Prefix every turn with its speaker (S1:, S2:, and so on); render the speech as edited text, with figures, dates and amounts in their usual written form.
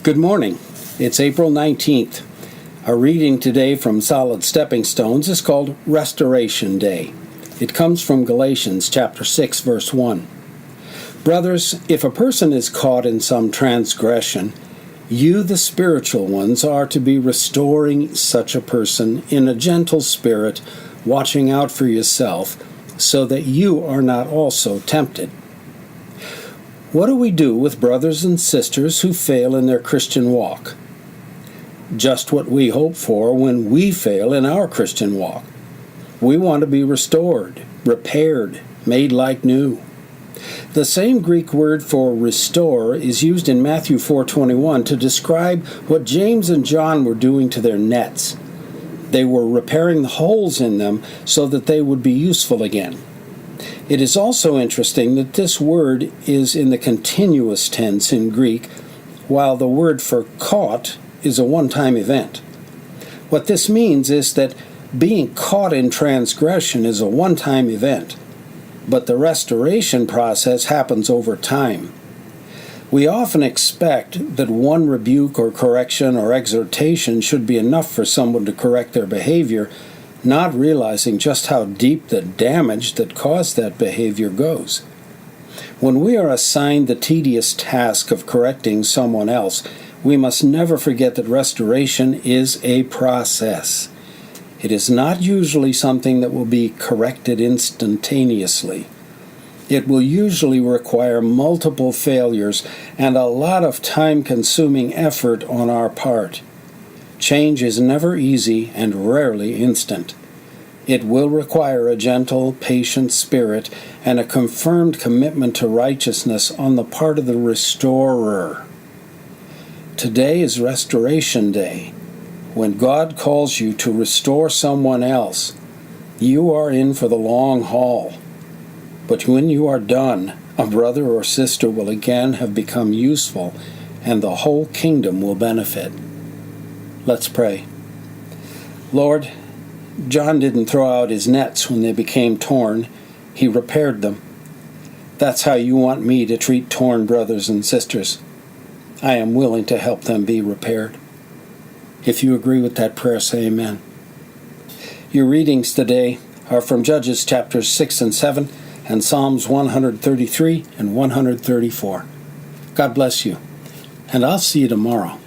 S1: Good morning. It's April 19th. Our reading today from Solid Stepping Stones is called Restoration Day. It comes from Galatians chapter 6, verse 1. Brothers, if a person is caught in some transgression, you, the spiritual ones, are to be restoring such a person in a gentle spirit, watching out for yourself, so that you are not also tempted. What do we do with brothers and sisters who fail in their Christian walk? Just what we hope for when we fail in our Christian walk. We want to be restored, repaired, made like new. The same Greek word for restore is used in Matthew 4:21 to describe what James and John were doing to their nets. They were repairing the holes in them so that they would be useful again. It is also interesting that this word is in the continuous tense in Greek, while the word for caught is a one-time event. What this means is that being caught in transgression is a one-time event, but the restoration process happens over time. We often expect that one rebuke or correction or exhortation should be enough for someone to correct their behavior, not realizing just how deep the damage that caused that behavior goes. When we are assigned the tedious task of correcting someone else, we must never forget that restoration is a process. It is not usually something that will be corrected instantaneously. It will usually require multiple failures and a lot of time-consuming effort on our part. Change is never easy and rarely instant. It will require a gentle, patient spirit and a confirmed commitment to righteousness on the part of the restorer. Today is Restoration Day. When God calls you to restore someone else, you are in for the long haul. But when you are done, a brother or sister will again have become useful, and the whole kingdom will benefit. Let's pray. Lord, John didn't throw out his nets when they became torn. He repaired them. That's how you want me to treat torn brothers and sisters. I am willing to help them be repaired. If you agree with that prayer, say amen. Your readings today are from Judges chapters 6 and 7 and Psalms 133 and 134. God bless you, and I'll see you tomorrow.